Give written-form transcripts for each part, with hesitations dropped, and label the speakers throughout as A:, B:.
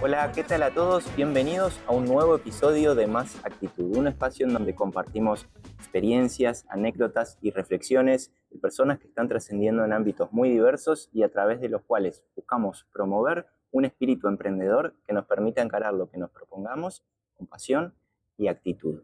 A: Hola, ¿qué tal a todos? Bienvenidos a un nuevo episodio de Más Actitud, un espacio en donde compartimos experiencias, anécdotas y reflexiones de personas que están trascendiendo en ámbitos muy diversos y a través de los cuales buscamos promover un espíritu emprendedor que nos permita encarar lo que nos propongamos con pasión y actitud.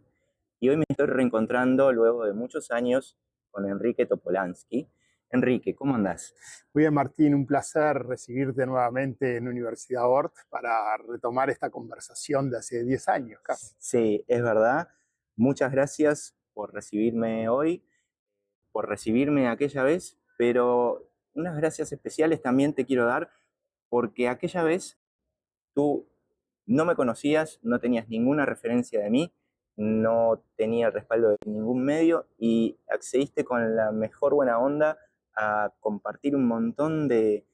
A: Y hoy me estoy reencontrando luego de muchos años con Enrique Topolansky. Enrique, ¿cómo andás?
B: Muy bien, Martín, un placer recibirte nuevamente en Universidad Ort para retomar esta conversación de hace 10 años casi.
A: Sí, es verdad. Muchas gracias por recibirme hoy, por recibirme aquella vez, pero unas gracias especiales también te quiero dar porque aquella vez tú no me conocías, no tenías ninguna referencia de mí, no tenía el respaldo de ningún medio y accediste con la mejor buena onda a compartir un montón de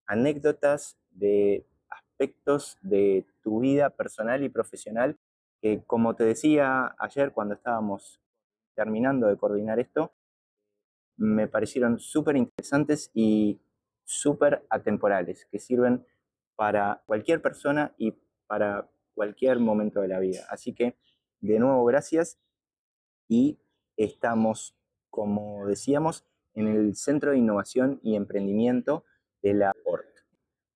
A: anécdotas, de aspectos de tu vida personal y profesional que, como te decía ayer cuando estábamos terminando de coordinar esto, me parecieron súper interesantes y súper atemporales, que sirven para cualquier persona y para cualquier momento de la vida. Así que, de nuevo, gracias y estamos, como decíamos, en el Centro de Innovación y Emprendimiento de la ORT.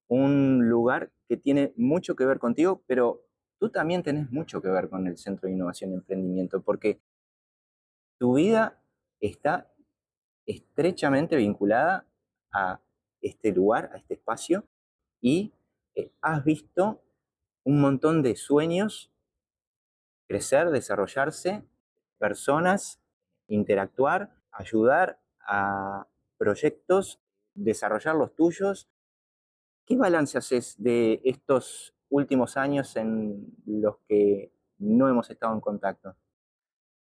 A: Un lugar que tiene mucho que ver contigo, pero tú también tenés mucho que ver con el Centro de Innovación y Emprendimiento, porque tu vida está estrechamente vinculada a este lugar, a este espacio, y has visto un montón de sueños crecer, desarrollarse, personas, interactuar, ayudar a proyectos, desarrollar los tuyos. ¿Qué balance haces de estos últimos años en los que no hemos estado en contacto?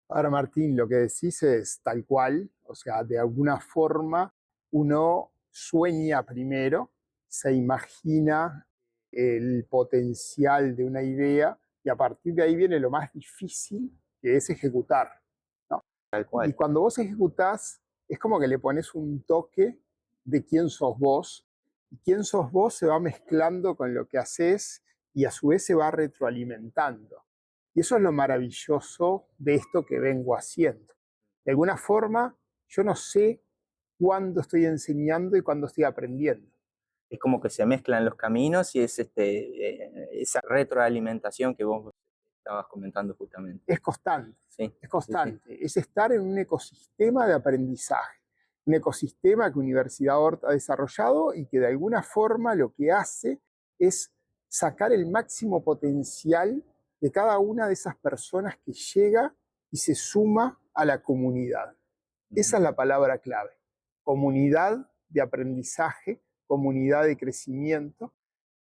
B: Ahora, Martín, lo que decís es tal cual, o sea, de alguna forma uno sueña primero, se imagina el potencial de una idea y a partir de ahí viene lo más difícil, que es ejecutar, ¿no?
A: Tal
B: Y
A: cual.
B: cuando vos ejecutás, es como que le pones un toque de quién sos vos, y quién sos vos se va mezclando con lo que haces y a su vez se va retroalimentando. Y eso es lo maravilloso de esto que vengo haciendo. De alguna forma, yo no sé cuándo estoy enseñando y cuándo estoy aprendiendo.
A: Es como que se mezclan los caminos y es esa retroalimentación que vos estabas comentando justamente.
B: Es constante,
A: Sí,
B: es
A: sí, sí.
B: constante. Es estar en un ecosistema de aprendizaje, un ecosistema que Universidad Hort ha desarrollado y que de alguna forma lo que hace es sacar el máximo potencial de cada una de esas personas que llega y se suma a la comunidad. Esa es la palabra clave. Comunidad de aprendizaje, comunidad de crecimiento,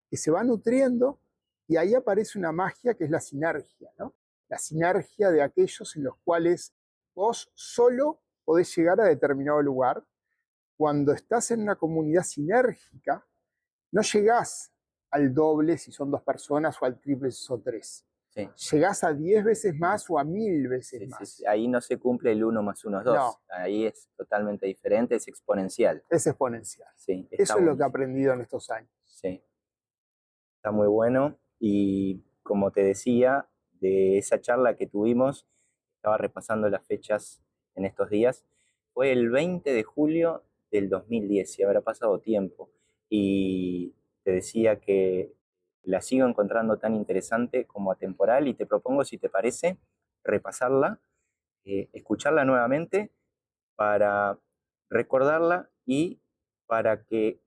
B: que se va nutriendo y ahí aparece una magia que es la sinergia, ¿no? La sinergia de aquellos en los cuales vos solo podés llegar a determinado lugar. Cuando estás en una comunidad sinérgica, no llegás al doble si son 2 personas o al triple si son 3.
A: Sí.
B: Llegás a 10 veces más o a 1000 veces
A: Sí,
B: más.
A: sí. Ahí no se cumple el 1 más 1 es 2.
B: No,
A: Ahí es totalmente diferente, es exponencial.
B: es exponencial.
A: Sí, está
B: Eso es lo que he
A: buenísimo.
B: aprendido en estos años.
A: Sí, está muy bueno. Y como te decía, de esa charla que tuvimos, estaba repasando las fechas en estos días, fue el 20 de julio del 2010, y habrá pasado tiempo. Y te decía que la sigo encontrando tan interesante como atemporal y te propongo, si te parece, repasarla, escucharla nuevamente para recordarla y para que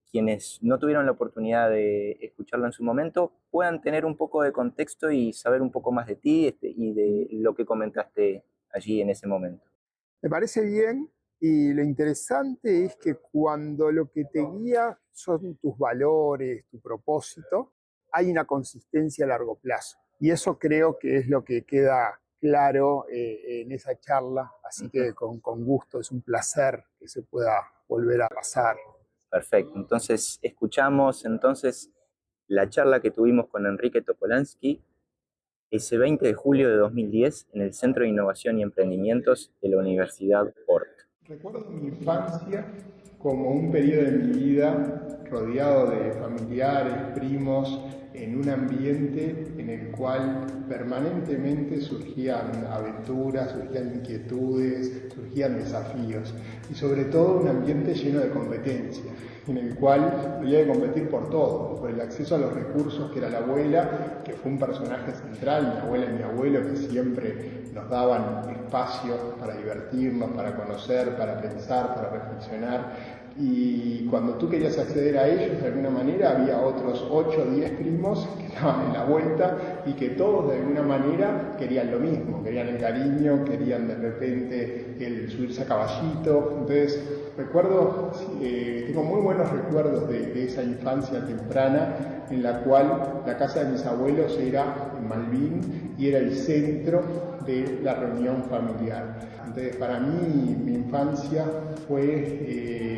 A: quienes no tuvieron la oportunidad de escucharla en su momento puedan tener un poco de contexto y saber un poco más de ti y de lo que comentaste allí en ese momento.
B: Me parece bien y lo interesante es que cuando lo que te guía son tus valores, tu propósito, hay una consistencia a largo plazo. Y eso creo que es lo que queda claro en esa charla. Así que con gusto, es un placer que se pueda volver a pasar.
A: Perfecto, entonces escuchamos la charla que tuvimos con Enrique Topolansky ese 20 de julio de 2010 en el Centro de Innovación y Emprendimientos de la Universidad Ort.
B: Recuerdo mi infancia como un periodo de mi vida rodeado de familiares, primos, en un ambiente en el cual permanentemente surgían aventuras, surgían inquietudes, surgían desafíos y sobre todo un ambiente lleno de competencia, en el cual había que competir por todo, por el acceso a los recursos que era la abuela, que fue un personaje central, mi abuela y mi abuelo, que siempre nos daban espacio para divertirnos, para conocer, para pensar, para reflexionar. Y cuando tú querías acceder a ellos, de alguna manera, había otros 8 o 10 primos que estaban en la vuelta y que todos de alguna manera querían lo mismo, querían el cariño, querían de repente el subirse a caballito. Entonces, tengo muy buenos recuerdos de esa infancia temprana en la cual la casa de mis abuelos era en Malvin y era el centro de la reunión familiar. Entonces, para mí, mi infancia fue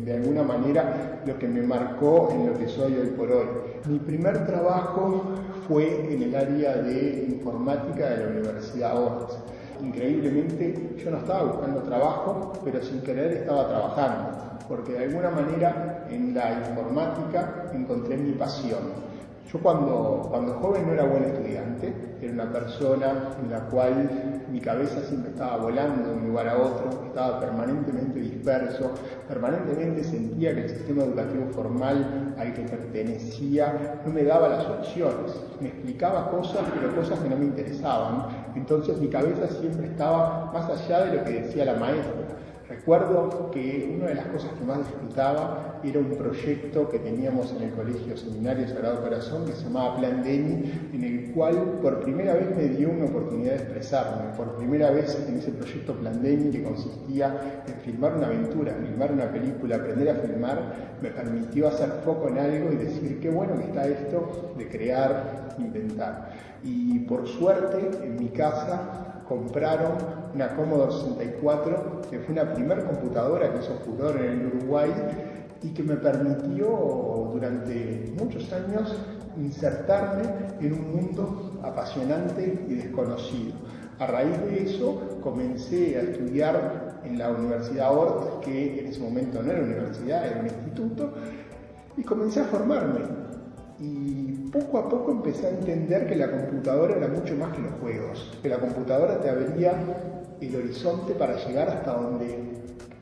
B: de alguna manera lo que me marcó en lo que soy hoy por hoy. Mi primer trabajo fue en el área de informática de la Universidad Ort. Increíblemente, yo no estaba buscando trabajo, pero sin querer estaba trabajando, porque de alguna manera en la informática encontré mi pasión. Yo cuando joven no era buen estudiante, era una persona en la cual mi cabeza siempre estaba volando de un lugar a otro, estaba permanentemente disperso, permanentemente sentía que el sistema educativo formal al que pertenecía no me daba las opciones, me explicaba cosas, pero cosas que no me interesaban, entonces mi cabeza siempre estaba más allá de lo que decía la maestra. Recuerdo que una de las cosas que más disfrutaba era un proyecto que teníamos en el Colegio Seminario Sagrado Corazón que se llamaba Plan Deni, en el cual por primera vez me dio una oportunidad de expresarme, por primera vez en ese proyecto Plan Deni que consistía en filmar una aventura, filmar una película, aprender a filmar, me permitió hacer foco en algo y decir qué bueno que está esto de crear, inventar. Y por suerte en mi casa compraron una Commodore 64, que fue una primera computadora que hizo furor en el Uruguay y que me permitió durante muchos años insertarme en un mundo apasionante y desconocido. A raíz de eso comencé a estudiar en la Universidad Ort, que en ese momento no era universidad, era un instituto, y comencé a formarme. Y poco a poco empecé a entender que la computadora era mucho más que los juegos, que la computadora te abría el horizonte para llegar hasta donde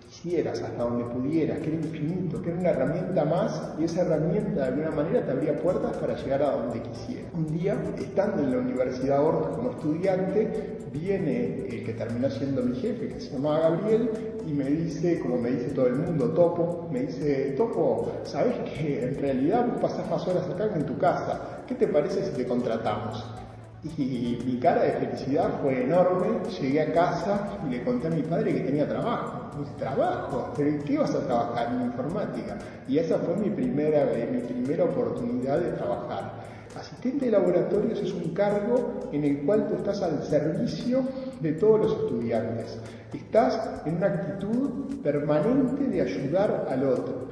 B: quisieras, hasta donde pudieras, que era infinito, que era una herramienta más y esa herramienta de alguna manera te abría puertas para llegar a donde quisieras. Un día, estando en la Universidad Ort como estudiante, viene el que terminó siendo mi jefe, que se llamaba Gabriel, y me dice, como me dice todo el mundo, Topo, me dice, Topo, ¿sabés que en realidad vos pasás más horas acá que en tu casa? ¿Qué te parece si te contratamos? Y mi cara de felicidad fue enorme. Llegué a casa y le conté a mi padre que tenía trabajo. Me dice, ¿trabajo? ¿Pero en qué vas a trabajar? En informática. Y esa fue mi primera oportunidad de trabajar. Asistente de laboratorios es un cargo en el cual tú estás al servicio de todos los estudiantes. Estás en una actitud permanente de ayudar al otro.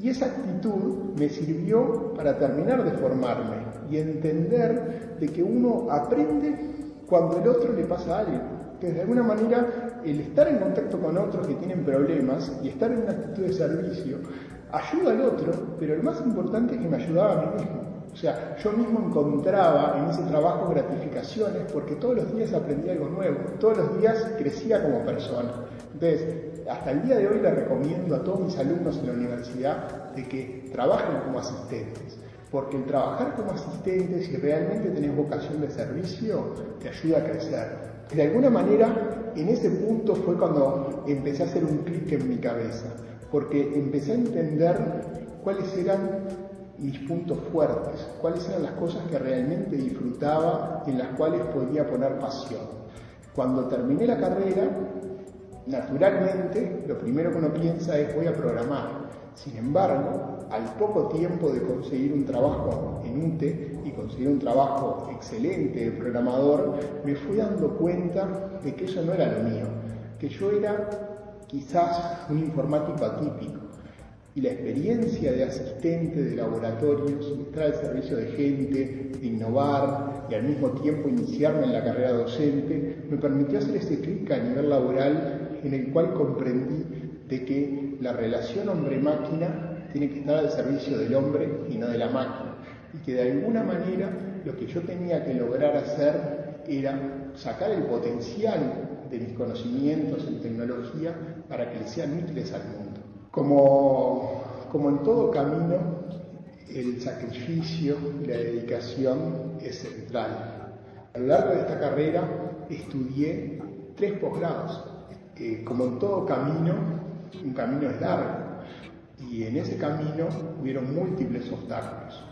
B: Y esa actitud me sirvió para terminar de formarme y entender de que uno aprende cuando el otro le pasa algo. Que de alguna manera el estar en contacto con otros que tienen problemas y estar en una actitud de servicio ayuda al otro, pero lo más importante es que me ayudaba a mí mismo. O sea, yo mismo encontraba en ese trabajo gratificaciones porque todos los días aprendía algo nuevo, todos los días crecía como persona. Entonces, hasta el día de hoy le recomiendo a todos mis alumnos en la universidad de que trabajen como asistentes, porque el trabajar como asistente, si realmente tenés vocación de servicio, te ayuda a crecer. De alguna manera, en ese punto fue cuando empecé a hacer un clic en mi cabeza, porque empecé a entender cuáles eran mis puntos fuertes, cuáles eran las cosas que realmente disfrutaba y en las cuales podía poner pasión. Cuando terminé la carrera, naturalmente, lo primero que uno piensa es voy a programar. Sin embargo, al poco tiempo de conseguir un trabajo en UTE y conseguir un trabajo excelente de programador, me fui dando cuenta de que eso no era lo mío, que yo era quizás un informático atípico. Y la experiencia de asistente de laboratorios, de estar al servicio de gente, de innovar y al mismo tiempo iniciarme en la carrera docente, me permitió hacer ese clic a nivel laboral en el cual comprendí de que la relación hombre-máquina tiene que estar al servicio del hombre y no de la máquina. Y que de alguna manera lo que yo tenía que lograr hacer era sacar el potencial de mis conocimientos en tecnología para que le sean útiles al mundo. Como en todo camino, el sacrificio y la dedicación es central. A lo largo de esta carrera estudié 3 posgrados. Como en todo camino, un camino es largo. Y en ese camino hubieron múltiples obstáculos.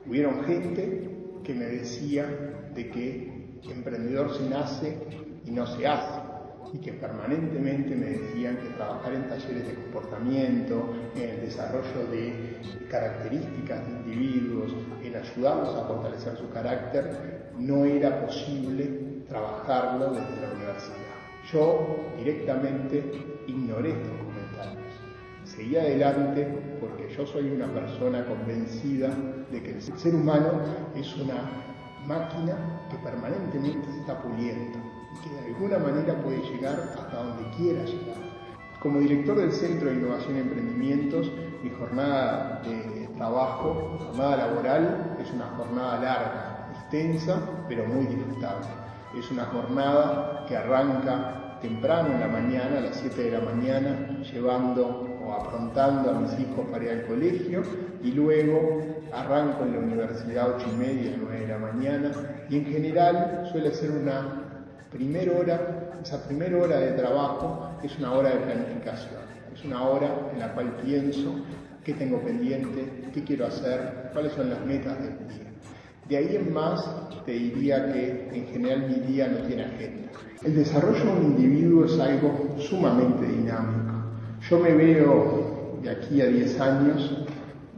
B: Hubieron gente que me decía de que emprendedor se nace y no se hace. Y que permanentemente me decían que trabajar en talleres de comportamiento, en el desarrollo de características de individuos, en ayudarlos a fortalecer su carácter, no era posible trabajarlo desde la universidad. Yo directamente ignoré estos comentarios. Seguí adelante porque yo soy una persona convencida de que el ser humano es una máquina que permanentemente se está puliendo y que de alguna manera puede llegar hasta donde quiera llegar. Como director del Centro de Innovación y Emprendimientos, mi jornada de trabajo, mi jornada laboral, es una jornada larga, extensa, pero muy disfrutable. Es una jornada que arranca temprano en la mañana, a las 7 de la mañana, llevando o aprontando a mis hijos para ir al colegio, y luego arranco en la universidad 8:30, 9 de la mañana, y en general suele ser una primera hora. Esa primera hora de trabajo es una hora de planificación, es una hora en la cual pienso qué tengo pendiente, qué quiero hacer, cuáles son las metas del día. De ahí en más te diría que en general mi día no tiene agenda. El desarrollo de un individuo es algo sumamente dinámico. Yo me veo de aquí a 10 años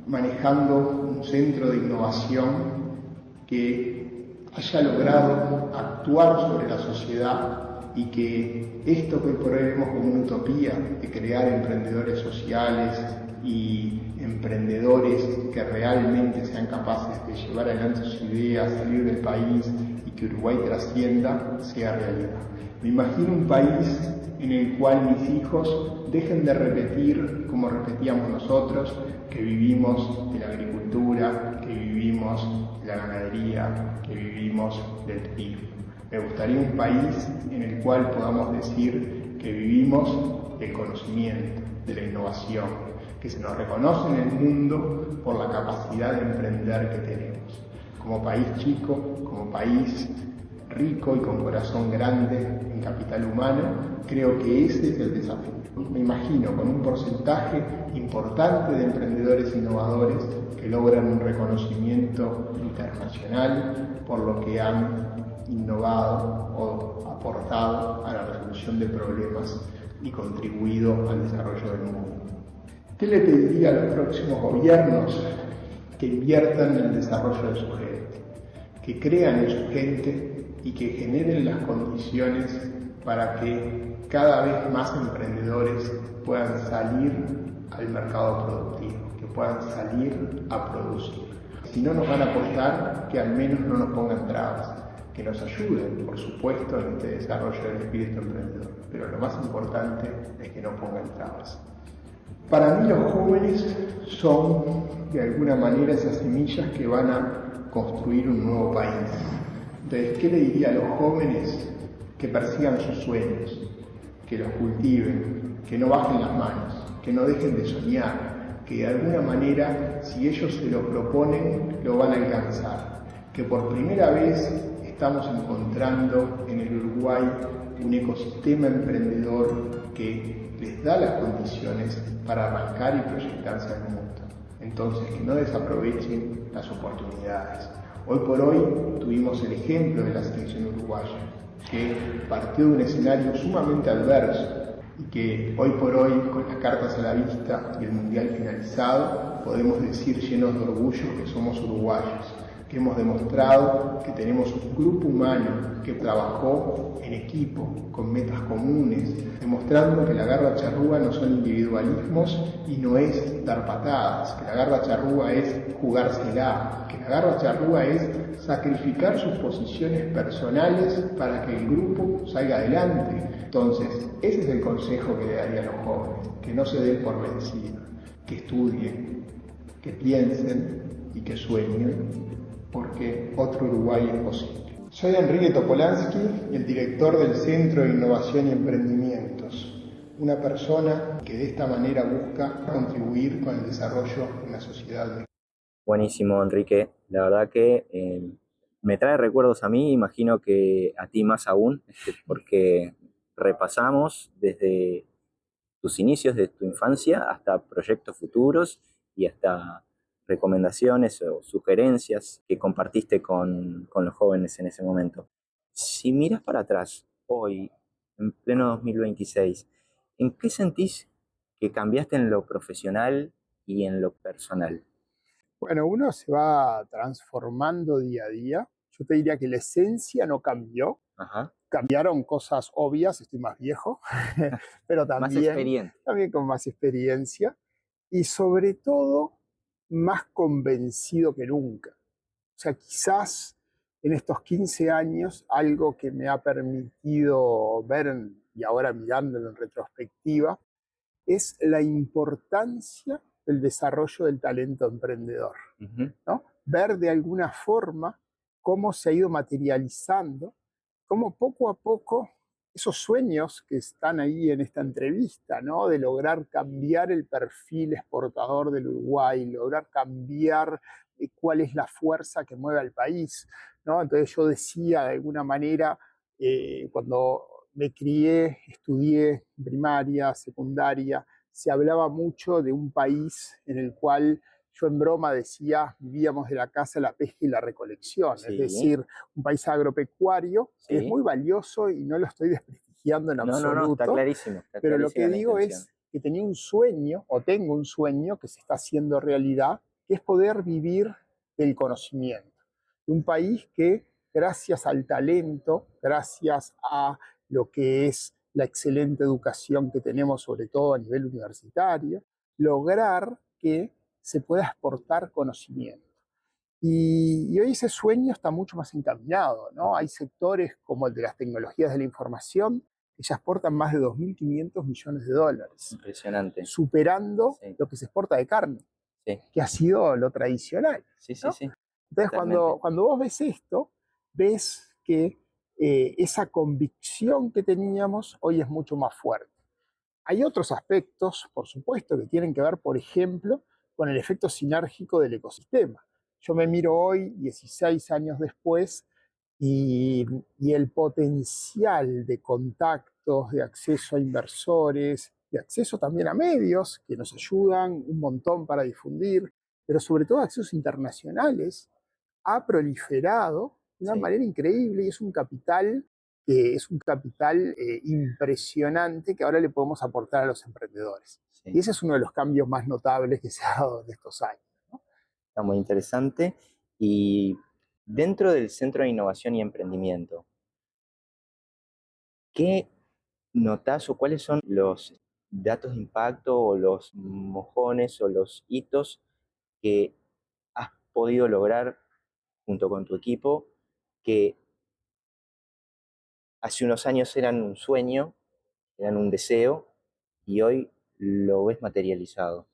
B: manejando un centro de innovación que haya logrado actuar sobre la sociedad y que esto que hoy por hoy vemos como una utopía de crear emprendedores sociales y emprendedores que realmente sean capaces de llevar adelante sus ideas, salir del país y que Uruguay trascienda, sea realidad. Me imagino un país en el cual mis hijos dejen de repetir como repetíamos nosotros, que vivimos de la agricultura, que vivimos de la ganadería, que vivimos del turismo. Me gustaría un país en el cual podamos decir que vivimos del conocimiento, de la innovación, que se nos reconoce en el mundo por la capacidad de emprender que tenemos. Como país chico, como país rico y con corazón grande en capital humano, creo que ese es el desafío. Me imagino con un porcentaje importante de emprendedores innovadores que logran un reconocimiento internacional por lo que han innovado o aportado a la resolución de problemas y contribuido al desarrollo del mundo. ¿Qué le pediría a los próximos gobiernos? Que inviertan en el desarrollo de su gente, que crean en su gente y que generen las condiciones para que cada vez más emprendedores puedan salir al mercado productivo, que puedan salir a producir. Si no nos van a apoyar, que al menos no nos pongan trabas, que nos ayuden, por supuesto, en este desarrollo del espíritu emprendedor, pero lo más importante es que no pongan trabas. Para mí los jóvenes son, de alguna manera, esas semillas que van a construir un nuevo país. Entonces, ¿qué le diría a los jóvenes? Que persigan sus sueños, que los cultiven, que no bajen las manos, que no dejen de soñar, que de alguna manera, si ellos se lo proponen, lo van a alcanzar. Que por primera vez estamos encontrando en el Uruguay un ecosistema emprendedor que les da las condiciones para arrancar y proyectarse al mundo. Entonces, que no desaprovechen las oportunidades. Hoy por hoy tuvimos el ejemplo de la selección uruguaya, que partió de un escenario sumamente adverso y que hoy por hoy, con las cartas a la vista y el mundial finalizado, podemos decir llenos de orgullo que somos uruguayos, que hemos demostrado que tenemos un grupo humano que trabajó en equipo, con metas comunes, demostrando que la garra charrúa no son individualismos y no es dar patadas, que la garra charrúa es jugársela, que la garra charrúa es sacrificar sus posiciones personales para que el grupo salga adelante. Entonces, ese es el consejo que le daría a los jóvenes, que no se den por vencidos, que estudien, que piensen y que sueñen, porque otro Uruguay es posible. Soy Enrique Topolansky, el director del Centro de Innovación y Emprendimientos, una persona que de esta manera busca contribuir con el desarrollo de una sociedad mejor.
A: Buenísimo, Enrique. La verdad que me trae recuerdos a mí, imagino que a ti más aún, porque repasamos desde tus inicios, desde tu infancia, hasta proyectos futuros y hasta recomendaciones o sugerencias que compartiste con los jóvenes en ese momento. Si miras para atrás, hoy, en pleno 2026, ¿en qué sentís que cambiaste en lo profesional y en lo personal?
B: Bueno, uno se va transformando día a día. Yo te diría que la esencia no cambió.
A: Ajá.
B: Cambiaron cosas obvias, estoy más viejo, pero
A: Más
B: también,
A: experiente.
B: también con más experiencia y sobre todo más convencido que nunca. O sea, quizás en estos 15 años algo que me ha permitido ver y ahora mirándolo en retrospectiva es la importancia del desarrollo del talento emprendedor, ¿no? Ver de alguna forma cómo se ha ido materializando, cómo poco a poco esos sueños que están ahí en esta entrevista, ¿no? De lograr cambiar el perfil exportador del Uruguay, lograr cambiar cuál es la fuerza que mueve al país, ¿no? Entonces yo decía de alguna manera, cuando me crié, estudié primaria, secundaria, se hablaba mucho de un país en el cual yo en broma decía, vivíamos de la caza, la pesca y la recolección,
A: Sí,
B: es decir, un país agropecuario que es
A: sí.
B: muy valioso y no lo estoy desprestigiando en
A: No, no, no, está
B: absoluto, pero lo
A: clarísima
B: que
A: la
B: digo
A: intención.
B: es que tenía un sueño, o tengo un sueño que se está haciendo realidad, que es poder vivir del conocimiento. De un país que, gracias al talento, gracias a lo que es la excelente educación que tenemos, sobre todo a nivel universitario, lograr que se pueda exportar conocimiento. Y hoy ese sueño está mucho más encaminado, ¿no? Hay sectores como el de las tecnologías de la información que ya exportan más de 2.500 millones de dólares,
A: Impresionante.
B: superando
A: Sí,
B: lo que se exporta de carne,
A: sí,
B: que ha sido lo tradicional,
A: sí, sí,
B: ¿no?
A: sí,
B: Entonces,
A: totalmente.
B: cuando vos ves esto, ves que esa convicción que teníamos hoy es mucho más fuerte. Hay otros aspectos, por supuesto, que tienen que ver, por ejemplo, con el efecto sinérgico del ecosistema. Yo me miro hoy, 16 años después, y el potencial de contactos, de acceso a inversores, de acceso también a medios que nos ayudan un montón para difundir, pero sobre todo accesos internacionales, ha proliferado de una
A: Sí,
B: manera increíble y es un capital que es un capital impresionante que ahora le podemos aportar a los emprendedores. Y
A: sí.
B: ese es uno de los cambios más notables que se ha dado en estos años, ¿no?
A: Está muy interesante. Y dentro del Centro de Innovación y Emprendimiento, ¿qué notás o cuáles son los datos de impacto o los mojones o los hitos que has podido lograr junto con tu equipo que hace unos años eran un sueño, eran un deseo y hoy lo ves materializado?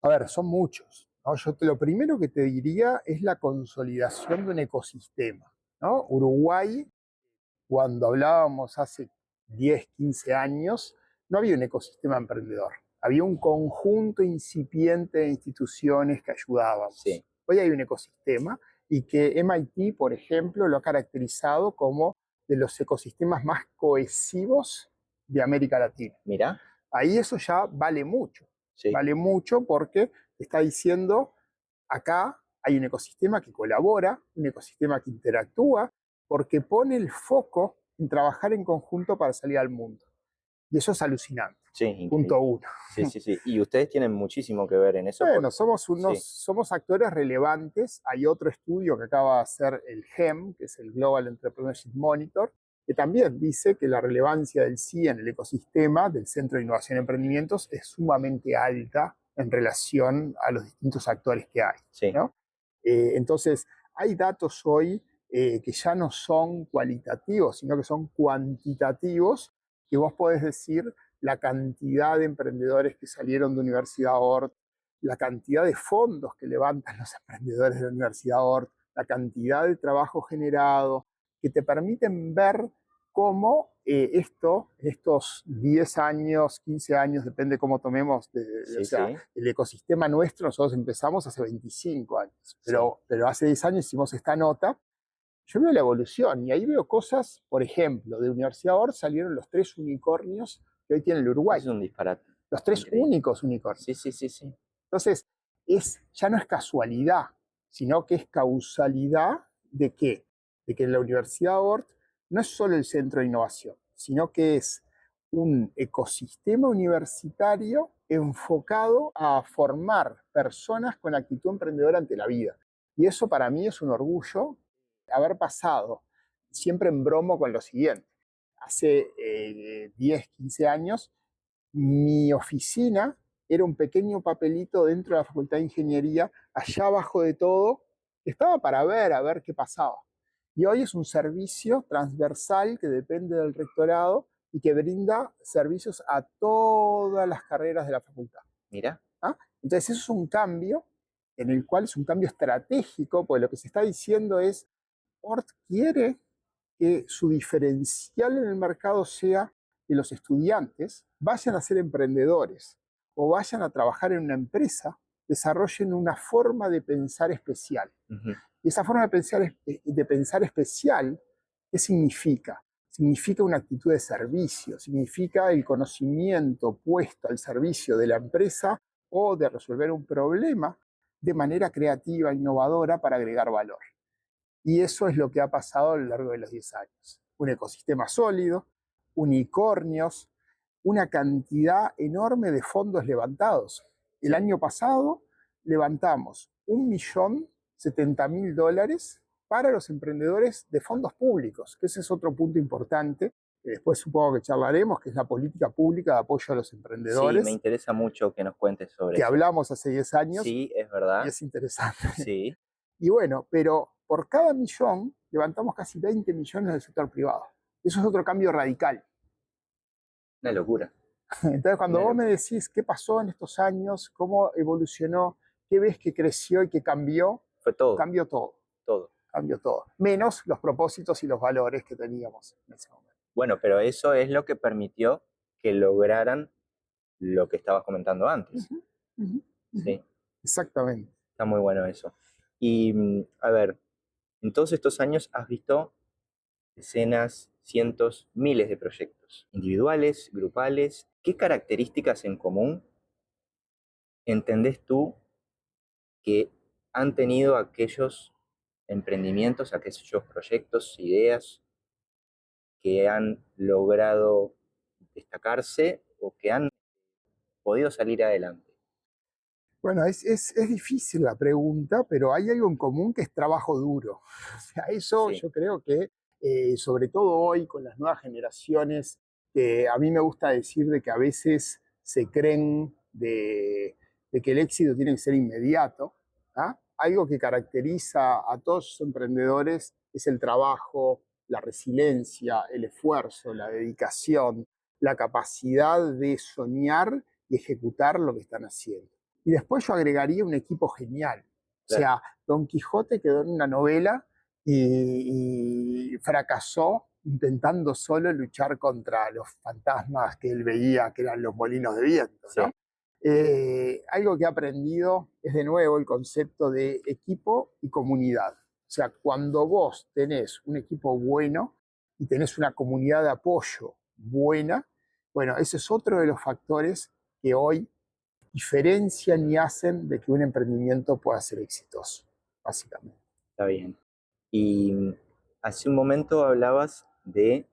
B: A ver, son muchos, ¿no? Lo primero que te diría es la consolidación de un ecosistema, ¿no? Uruguay, cuando hablábamos hace 10, 15 años, no había un ecosistema emprendedor. Había un conjunto incipiente de instituciones que ayudábamos.
A: Sí,
B: Hoy hay un ecosistema y que MIT, por ejemplo, lo ha caracterizado como de los ecosistemas más cohesivos de América Latina.
A: mira,
B: Ahí eso ya
A: sí,
B: vale mucho porque está diciendo, acá hay un ecosistema que colabora, un ecosistema que interactúa, porque pone el foco en trabajar en conjunto para salir al mundo. Y eso es alucinante.
A: sí,
B: Punto
A: increíble.
B: uno.
A: Sí, sí, sí. Y ustedes tienen muchísimo que ver en eso
B: Bueno,
A: porque, sí,
B: somos actores relevantes. Hay otro estudio que acaba de hacer el GEM, que es el Global Entrepreneurship Monitor, que también dice que la relevancia del CIE en el ecosistema del Centro de Innovación y Emprendimientos es sumamente alta en relación a los distintos actores que hay,
A: sí,
B: ¿no? Entonces, hay datos hoy que ya no son cualitativos, sino que son cuantitativos, que vos podés decir la cantidad de emprendedores que salieron de Universidad Ort, la cantidad de fondos que levantan los emprendedores de la Universidad Ort, la cantidad de trabajo generado, que te permiten ver cómo estos 10 años, 15 años, depende cómo tomemos, o
A: Sí,
B: sea,
A: sí,
B: el ecosistema nuestro, nosotros empezamos hace 25 años,
A: sí.
B: pero hace 10 años hicimos esta nota. Yo veo la evolución y ahí veo cosas, por ejemplo, de Universidad Ort salieron los 3 unicornios que hoy tiene el
A: Eso
B: Uruguay,
A: es un disparate.
B: los 3
A: Increíble.
B: únicos unicornios.
A: Sí, sí, sí, sí.
B: Entonces, ya no es casualidad, sino que es causalidad ¿de qué? De que la Universidad Ort no es solo el centro de innovación, sino que es un ecosistema universitario enfocado a formar personas con actitud emprendedora ante la vida. Y eso para mí es un orgullo haber pasado, siempre en bromo con lo siguiente. Hace 10, 15 años, mi oficina era un pequeño papelito dentro de la Facultad de Ingeniería, allá abajo de todo, estaba para a ver qué pasaba. Y hoy es un servicio transversal que depende del rectorado y que brinda servicios a todas las carreras de la facultad.
A: Mira,
B: ¿Ah? Entonces eso es un cambio en el cual es un cambio estratégico, porque lo que se está diciendo es, Ort quiere que su diferencial en el mercado sea que los estudiantes vayan a ser emprendedores o vayan a trabajar en una empresa, desarrollen una forma de pensar especial.
A: ujú,
B: Y esa forma de pensar especial, ¿qué significa? Significa una actitud de servicio, significa el conocimiento puesto al servicio de la empresa o de resolver un problema de manera creativa, innovadora para agregar valor. Y eso es lo que ha pasado a lo largo de los 10 años. Un ecosistema sólido, unicornios, una cantidad enorme de fondos levantados. El
A: sí,
B: año pasado levantamos $1.070.000 para los emprendedores de fondos públicos, que ese es otro punto importante, que después supongo que charlaremos, que es la política pública de apoyo a los
A: sí, me
B: emprendedores,
A: interesa mucho que nos cuentes sobre
B: que
A: eso.
B: hablamos hace 10 años
A: Sí, es
B: y
A: verdad.
B: es interesante.
A: Sí,
B: Y bueno, pero por cada millón levantamos casi 20 millones del sector privado. Eso es otro cambio radical.
A: una locura,
B: Entonces, cuando
A: una
B: vos me
A: locura.
B: decís qué pasó en estos años, cómo evolucionó, qué ves que creció y que
A: Fue todo,
B: cambió todo,
A: todo.
B: cambió todo. Menos los propósitos y los valores que teníamos en ese momento.
A: Bueno, pero eso es lo que permitió que lograran lo que estabas comentando antes.
B: Uh -huh, uh -huh, uh -huh.
A: Sí,
B: Exactamente.
A: está muy bueno eso. Y a ver, en todos estos años has visto decenas, cientos, miles de proyectos, individuales, grupales. ¿Qué características en común entendés tú que han tenido aquellos emprendimientos, aquellos proyectos, ideas que han logrado destacarse o que han podido salir adelante?
B: Bueno, es difícil la pregunta, pero hay algo en común que es trabajo duro. O sea, eso
A: Sí,
B: yo creo que, sobre todo hoy con las nuevas generaciones, a mí me gusta decir de que a veces se creen de que el éxito tiene que ser inmediato. ¿Ah? Algo que caracteriza a todos los emprendedores es el trabajo, la resiliencia, el esfuerzo, la dedicación, la capacidad de soñar y ejecutar lo que están haciendo. Y después yo agregaría un equipo genial. O
A: claro.
B: sea, Don Quijote quedó en una novela y fracasó intentando solo luchar contra los fantasmas que él veía, que eran los molinos de viento,
A: Sí,
B: ¿no? Algo que he aprendido es de nuevo el concepto de equipo y comunidad. O sea, cuando vos tenés un equipo bueno y tenés una comunidad de apoyo buena, bueno, ese es otro de los factores que hoy diferencian y hacen de que un emprendimiento pueda ser exitoso, básicamente.
A: está bien. Y hace un momento hablabas de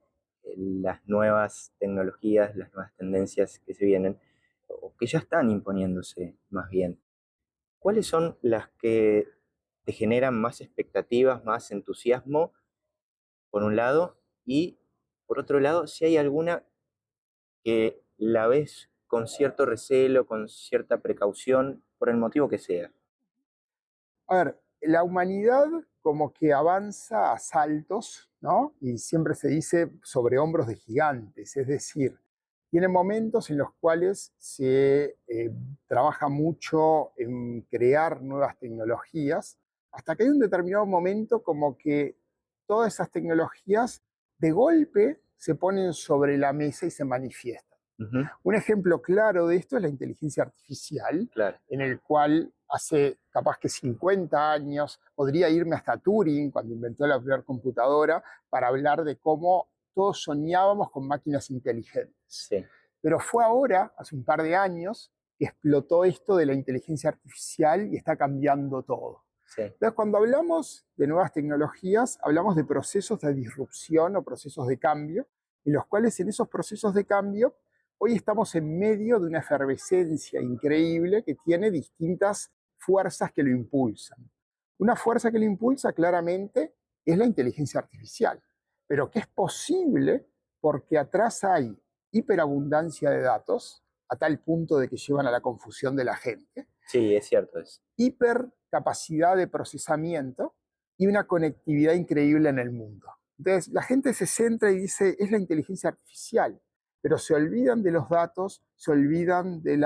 A: las nuevas tecnologías, las nuevas tendencias que se vienen, o que ya están imponiéndose más bien. ¿Cuáles son las que te generan más expectativas, más entusiasmo, por un lado? Y por otro lado, si hay alguna que la ves con cierto recelo, con cierta precaución, por el motivo que sea.
B: A ver, la humanidad como que avanza a saltos, ¿no? Y siempre se dice sobre hombros de gigantes, es decir, Tiene momentos en los cuales se trabaja mucho en crear nuevas tecnologías, hasta que hay un determinado momento como que todas esas tecnologías de golpe se ponen sobre la mesa y se manifiestan.
A: Ujú,
B: Un ejemplo claro de esto es la inteligencia artificial,
A: claro,
B: en el cual hace capaz que 50 años, podría irme hasta Turing, cuando inventó la primera computadora, para hablar de cómo todos soñábamos con máquinas inteligentes.
A: sí,
B: Pero fue ahora, hace un par de años, que explotó esto de la inteligencia artificial y está cambiando todo.
A: sí.
B: Entonces, cuando hablamos de nuevas tecnologías, hablamos de procesos de disrupción o procesos de cambio, en los cuales en esos procesos de cambio, hoy estamos en medio de una efervescencia increíble que tiene distintas fuerzas que lo impulsan. Una fuerza que lo impulsa claramente es la inteligencia artificial, pero que es posible porque atrás hay hiperabundancia de datos, a tal punto de que llevan a la confusión de la gente,
A: Sí, es cierto eso.
B: hipercapacidad de procesamiento y una conectividad increíble en el mundo. Entonces, la gente se centra y dice, es la inteligencia artificial, pero se olvidan de los datos, se olvidan del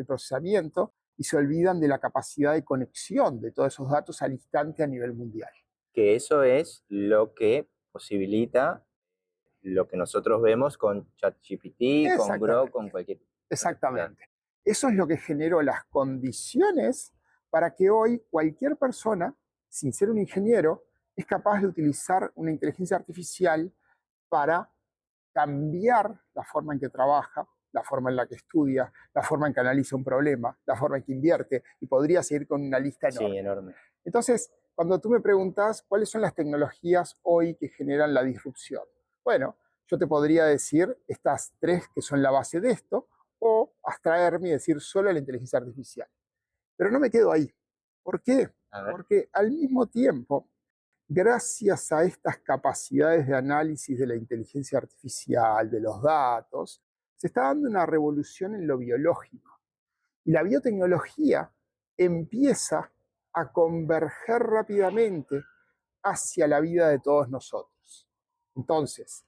B: procesamiento y se olvidan de la capacidad de conexión de todos esos datos al instante a nivel mundial.
A: Que eso es lo que posibilita lo que nosotros vemos con ChatGPT, con Grok, con
B: Exactamente,
A: cualquier... Claro.
B: exactamente. Eso es lo que generó las condiciones para que hoy cualquier persona, sin ser un ingeniero, es capaz de utilizar una inteligencia artificial para cambiar la forma en que trabaja, la forma en la que estudia, la forma en que analiza un problema, la forma en que invierte, y podría seguir con una lista
A: Sí,
B: enorme.
A: enorme.
B: Entonces, cuando tú me preguntas cuáles son las tecnologías hoy que generan la disrupción, bueno, yo te podría decir estas tres que son la base de esto, o abstraerme y decir solo la inteligencia artificial. Pero no me quedo ahí. ¿Por qué?
A: A ver.
B: Porque al mismo tiempo, gracias a estas capacidades de análisis de la inteligencia artificial, de los datos, se está dando una revolución en lo biológico. Y la biotecnología empieza a converger rápidamente hacia la vida de todos nosotros. Entonces,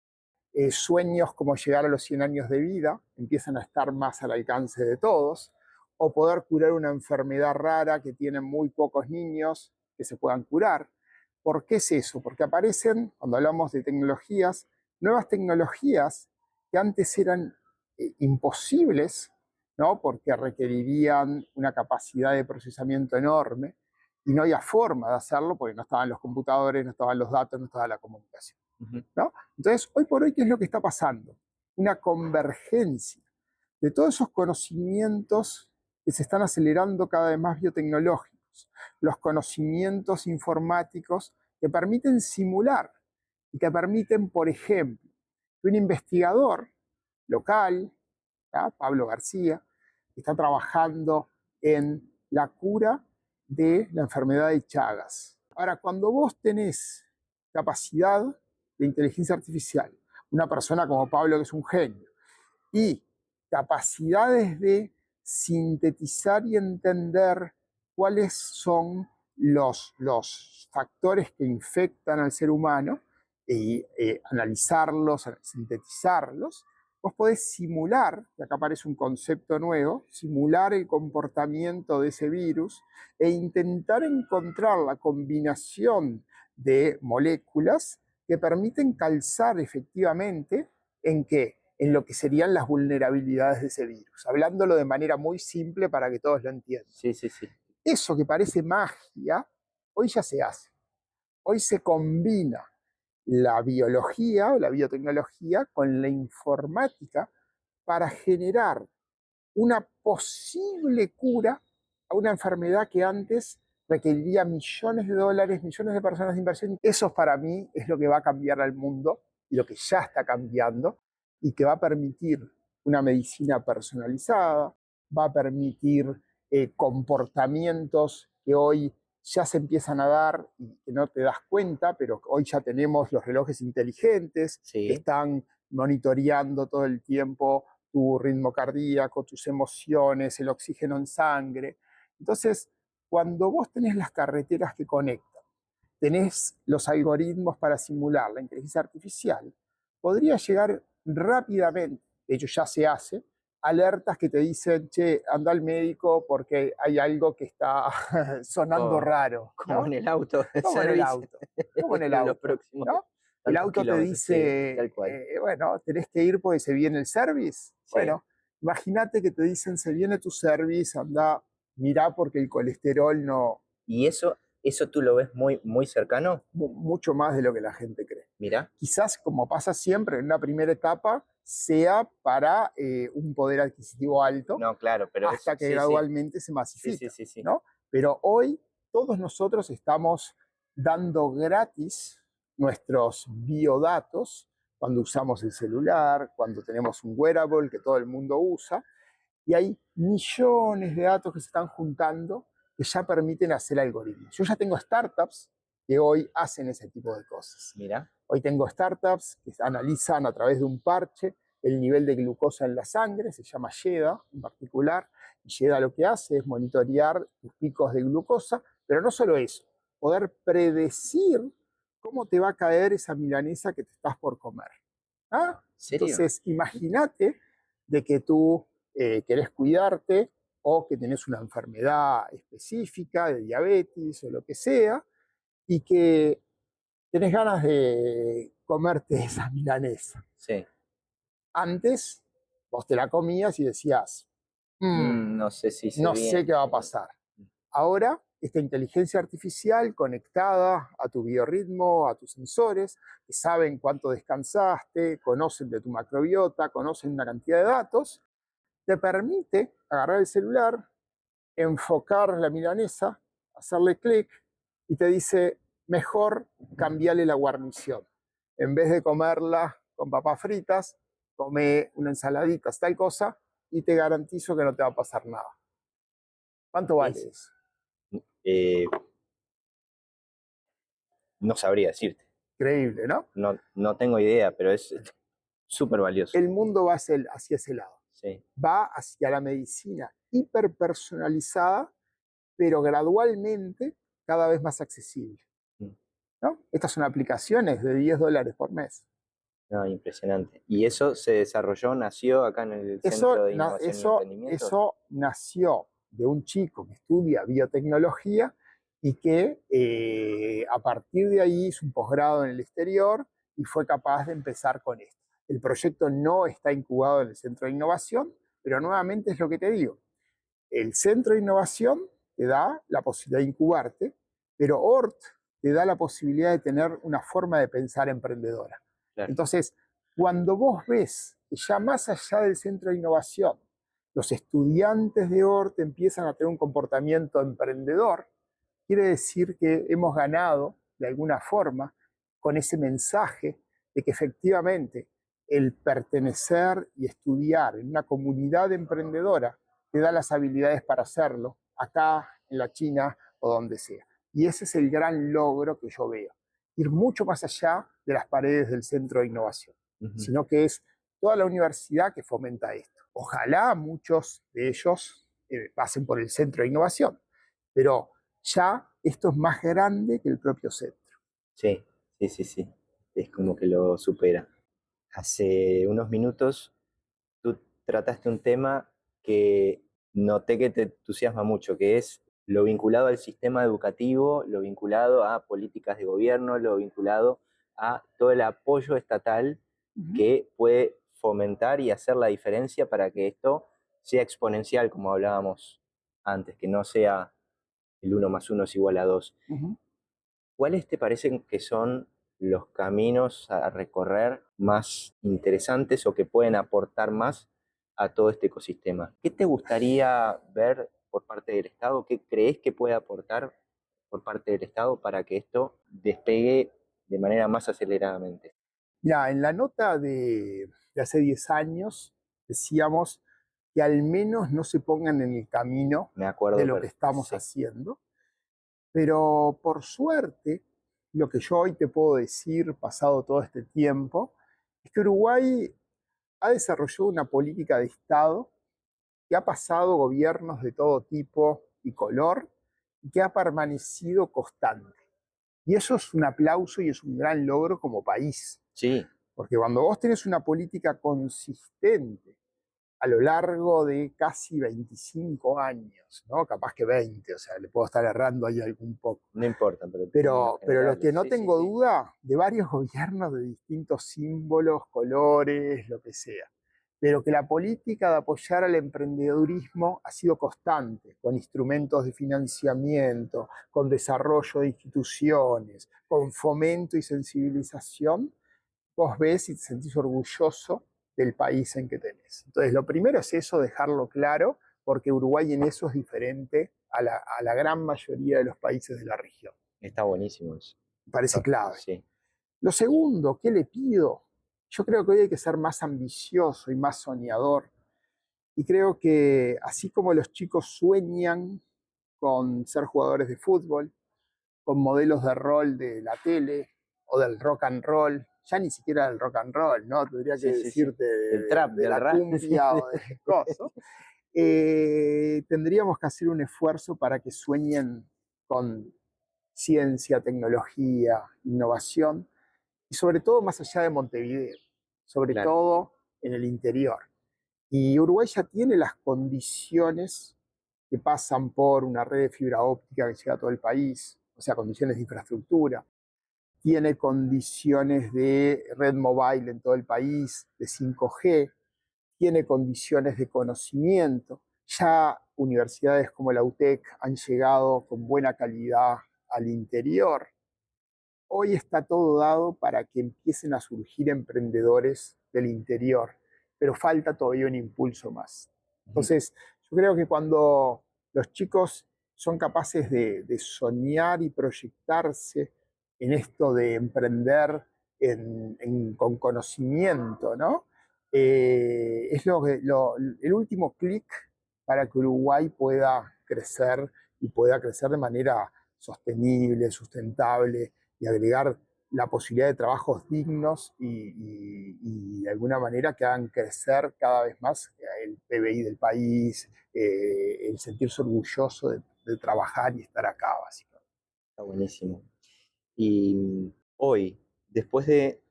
B: sueños como llegar a los 100 años de vida empiezan a estar más al alcance de todos, o poder curar una enfermedad rara que tienen muy pocos niños que se puedan curar. ¿Por qué es eso? Porque aparecen, cuando hablamos de tecnologías, nuevas tecnologías que antes eran imposibles, ¿no? Porque requerirían una capacidad de procesamiento enorme y no había forma de hacerlo porque no estaban los computadores, no estaban los datos, no estaba la comunicación.
A: Ujú.
B: ¿No? Entonces, hoy por hoy, ¿qué es lo que está pasando? Una convergencia de todos esos conocimientos que se están acelerando cada vez más biotecnológicos, los conocimientos informáticos que permiten simular y que permiten, por ejemplo, que un investigador local, ¿ya? Pablo García, que está trabajando en la cura de la enfermedad de Chagas. Ahora, cuando vos tenés capacidad de inteligencia artificial, una persona como Pablo que es un genio, y capacidades de sintetizar y entender cuáles son los factores que infectan al ser humano y analizarlos, sintetizarlos, vos podés simular, y acá aparece un concepto nuevo, simular el comportamiento de ese virus e intentar encontrar la combinación de moléculas que permiten calzar efectivamente en qué, en lo que serían las vulnerabilidades de ese virus, hablándolo de manera muy simple para que todos lo entiendan.
A: Sí, sí, sí.
B: Eso que parece magia, hoy ya se hace. Hoy se combina la biología o la biotecnología con la informática para generar una posible cura a una enfermedad que antes requeriría millones de dólares, millones de personas de inversión. Eso para mí es lo que va a cambiar al mundo y lo que ya está cambiando y que va a permitir una medicina personalizada, va a permitir comportamientos que hoy ya se empiezan a dar y que no te das cuenta, pero hoy ya tenemos los relojes inteligentes que
A: Sí.
B: están monitoreando todo el tiempo tu ritmo cardíaco, tus emociones, el oxígeno en sangre. Entonces, cuando vos tenés las carreteras que conectan, tenés los algoritmos para simular la inteligencia artificial, podría llegar rápidamente de hecho ya se hace, alertas que te dicen, che, anda al médico porque hay algo que está sonando raro,
A: Como
B: ¿no?
A: en el auto de
B: Como en el
A: servicio.
B: auto, como en el
A: En los
B: auto,
A: próximos
B: ¿no? El
A: tantos
B: auto te
A: kilómetros. Sí, tal
B: dice,
A: cual.
B: bueno, tenés que ir porque se viene el service.
A: Sí.
B: Bueno, imagínate que te dicen, se viene tu service, anda, mirá porque el colesterol no,
A: ¿Y eso tú lo ves muy, muy cercano?
B: mucho más de lo que la gente cree.
A: Mira.
B: Quizás, como pasa siempre, en una primera etapa sea para un poder adquisitivo alto,
A: No, claro, pero
B: hasta que
A: sí, sí.
B: gradualmente se
A: Sí,
B: masifica,
A: sí.
B: ¿no? Pero hoy todos nosotros estamos dando gratis nuestros biodatos cuando usamos el celular, cuando tenemos un wearable que todo el mundo usa, y hay millones de datos que se están juntando que ya permiten hacer algoritmos. Yo ya tengo startups que hoy hacen ese tipo de cosas.
A: Mira.
B: Hoy tengo startups que analizan a través de un parche el nivel de glucosa en la sangre, se llama YEDA en particular, y YEDA lo que hace es monitorear tus picos de glucosa, pero no solo eso, poder predecir cómo te va a caer esa milanesa que te estás por comer. ¿Ah?
A: ¿Serio?
B: Entonces, imagínate de que tú querés cuidarte o que tenés una enfermedad específica de diabetes o lo que sea, y que tenés ganas de comerte esa milanesa.
A: Sí.
B: Antes, vos te la comías y decías,
A: No sé si sé
B: no sé
A: bien.
B: qué va a pasar. Ahora, esta inteligencia artificial conectada a tu biorritmo, a tus sensores, que saben cuánto descansaste, conocen de tu macrobiota, conocen una cantidad de datos, te permite agarrar el celular, enfocar la milanesa, hacerle clic y te dice, mejor cambiarle la guarnición. En vez de comerla con papas fritas, come una ensaladita, tal cosa, y te garantizo que no te va a pasar nada. ¿Cuánto vale eso?
A: Eh, no sabría decirte.
B: Increíble, ¿no?
A: No tengo idea, pero es súper valioso.
B: El mundo va hacia ese lado.
A: Sí.
B: Va hacia la medicina hiperpersonalizada, pero gradualmente cada vez más accesible. ¿No? Estas son aplicaciones de $10 por mes.
A: No, impresionante. ¿Y eso se desarrolló, nació acá en el Centro de Innovación y Emprendimiento?
B: Eso nació de un chico que estudia biotecnología y que a partir de ahí hizo un posgrado en el exterior y fue capaz de empezar con esto. El proyecto no está incubado en el Centro de Innovación, pero nuevamente es lo que te digo. El Centro de Innovación te da la posibilidad de incubarte, pero ORT te da la posibilidad de tener una forma de pensar emprendedora.
A: Claro.
B: Entonces, cuando vos ves que ya más allá del Centro de Innovación, los estudiantes de ORT empiezan a tener un comportamiento emprendedor, quiere decir que hemos ganado, de alguna forma, con ese mensaje de que efectivamente el pertenecer y estudiar en una comunidad emprendedora te da las habilidades para hacerlo, acá, en la China o donde sea. Y ese es el gran logro que yo veo. Ir mucho más allá de las paredes del Centro de Innovación, sino que es toda la universidad que fomenta esto. Ojalá muchos de ellos pasen por el Centro de Innovación, pero ya esto es más grande que el propio centro.
A: Sí. Es como que lo supera. Hace unos minutos tú trataste un tema que noté que te entusiasma mucho, que es lo vinculado al sistema educativo, lo vinculado a políticas de gobierno, lo vinculado a todo el apoyo estatal que puede fomentar y hacer la diferencia para que esto sea exponencial, como hablábamos antes, que no sea el 1 más 1 es igual a 2. ¿Cuáles te parecen que son los caminos a recorrer más interesantes o que pueden aportar más a todo este ecosistema? ¿Qué te gustaría ver por parte del Estado? ¿Qué crees que puede aportar por parte del Estado para que esto despegue de manera más aceleradamente?
B: Ya, en la nota de hace 10 años decíamos que al menos no se pongan en el camino
A: Me acuerdo
B: de lo que estamos haciendo, pero por suerte, lo que yo hoy te puedo decir, pasado todo este tiempo, es que Uruguay ha desarrollado una política de Estado que ha pasado gobiernos de todo tipo y color y que ha permanecido constante. Y eso es un aplauso y es un gran logro como país.
A: Sí.
B: Porque cuando vos tenés una política consistente a lo largo de casi 25 años, ¿no? Capaz que 20, o sea, le puedo estar errando ahí algún poco.
A: No importa, pero en
B: Pero lo
A: general,
B: que no
A: sí, sí,
B: tengo
A: sí.
B: duda, de varios gobiernos de distintos símbolos, colores, lo que sea, pero que la política de apoyar al emprendedurismo ha sido constante, con instrumentos de financiamiento, con desarrollo de instituciones, con fomento y sensibilización, vos ves y te sentís orgulloso del país en que tenés. Entonces, lo primero es eso, dejarlo claro, porque Uruguay en eso es diferente a la gran mayoría de los países de la región.
A: Está buenísimo eso.
B: Me parece clave.
A: Sí.
B: Lo segundo, ¿qué le pido? Yo creo que hoy hay que ser más ambicioso y más soñador. Y creo que así como los chicos sueñan con ser jugadores de fútbol, con modelos de rol de la tele o del rock and roll, ya ni siquiera del rock and roll, ¿no? Tendría que
A: Sí, sí, sí.
B: decirte
A: Del trap,
B: de
A: del
B: la
A: rap.
B: cumbia o de cosas. Tendríamos que hacer un esfuerzo para que sueñen con ciencia, tecnología, innovación, y sobre todo más allá de Montevideo, sobre
A: Claro.
B: todo en el interior. Y Uruguay ya tiene las condiciones que pasan por una red de fibra óptica que llega a todo el país, o sea, condiciones de infraestructura, tiene condiciones de red mobile en todo el país, de 5G, tiene condiciones de conocimiento. Ya universidades como la UTEC han llegado con buena calidad al interior. Hoy está todo dado para que empiecen a surgir emprendedores del interior, pero falta todavía un impulso más. Entonces, yo creo que cuando los chicos son capaces de soñar y proyectarse en esto de emprender con conocimiento, ¿no? Es el último clic para que Uruguay pueda crecer y pueda crecer de manera sostenible, sustentable y agregar la posibilidad de trabajos dignos y de alguna manera que hagan crecer cada vez más el PBI del país, el sentirse orgulloso de trabajar y estar acá, básicamente.
A: Está buenísimo. Y hoy, después de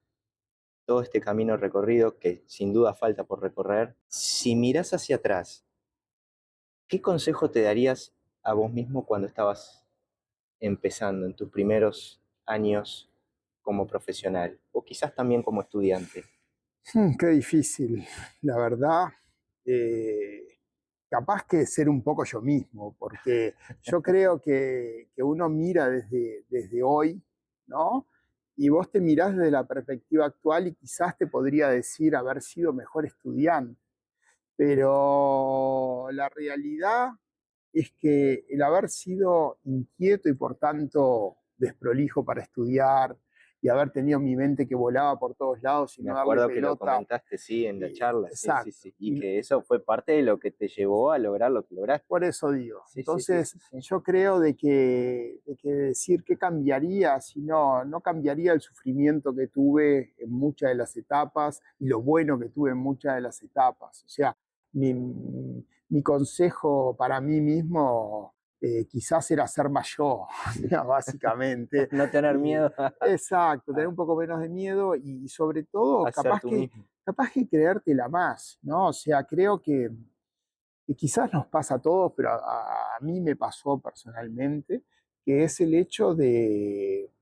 A: todo este camino recorrido, que sin duda falta por recorrer, si mirás hacia atrás, ¿qué consejo te darías a vos mismo cuando estabas empezando en tus primeros años como profesional o quizás también como estudiante?
B: Qué difícil, la verdad. Eh, Capaz que ser un poco yo mismo, porque yo creo que uno mira desde hoy, ¿no? Y vos te mirás desde la perspectiva actual y quizás te podría decir haber sido mejor estudiante, pero la realidad es que el haber sido inquieto y por tanto desprolijo para estudiar y haber tenido mi mente que volaba por todos lados y
A: Me
B: no darle
A: acuerdo que lo
B: pelota,
A: comentaste, sí, en la charla, sí, sí,
B: exacto.
A: sí, y que eso fue parte de lo que te llevó a lograr lo que lograste.
B: Por eso digo.
A: Sí, sí, sí,
B: Entonces,
A: sí, sí.
B: yo creo de que decir qué cambiaría, si no cambiaría el sufrimiento que tuve en muchas de las etapas y lo bueno que tuve en muchas de las etapas. O sea, mi, mi consejo para mí mismo quizás era ser más yo, básicamente.
A: No tener
B: Y,
A: miedo
B: exacto, tener
A: a,
B: un poco menos de miedo y sobre todo
A: a ser tú mismo.
B: capaz que creértela más, ¿no? O sea, creo que quizás nos pasa a todos, pero a mí me pasó personalmente, que es el hecho de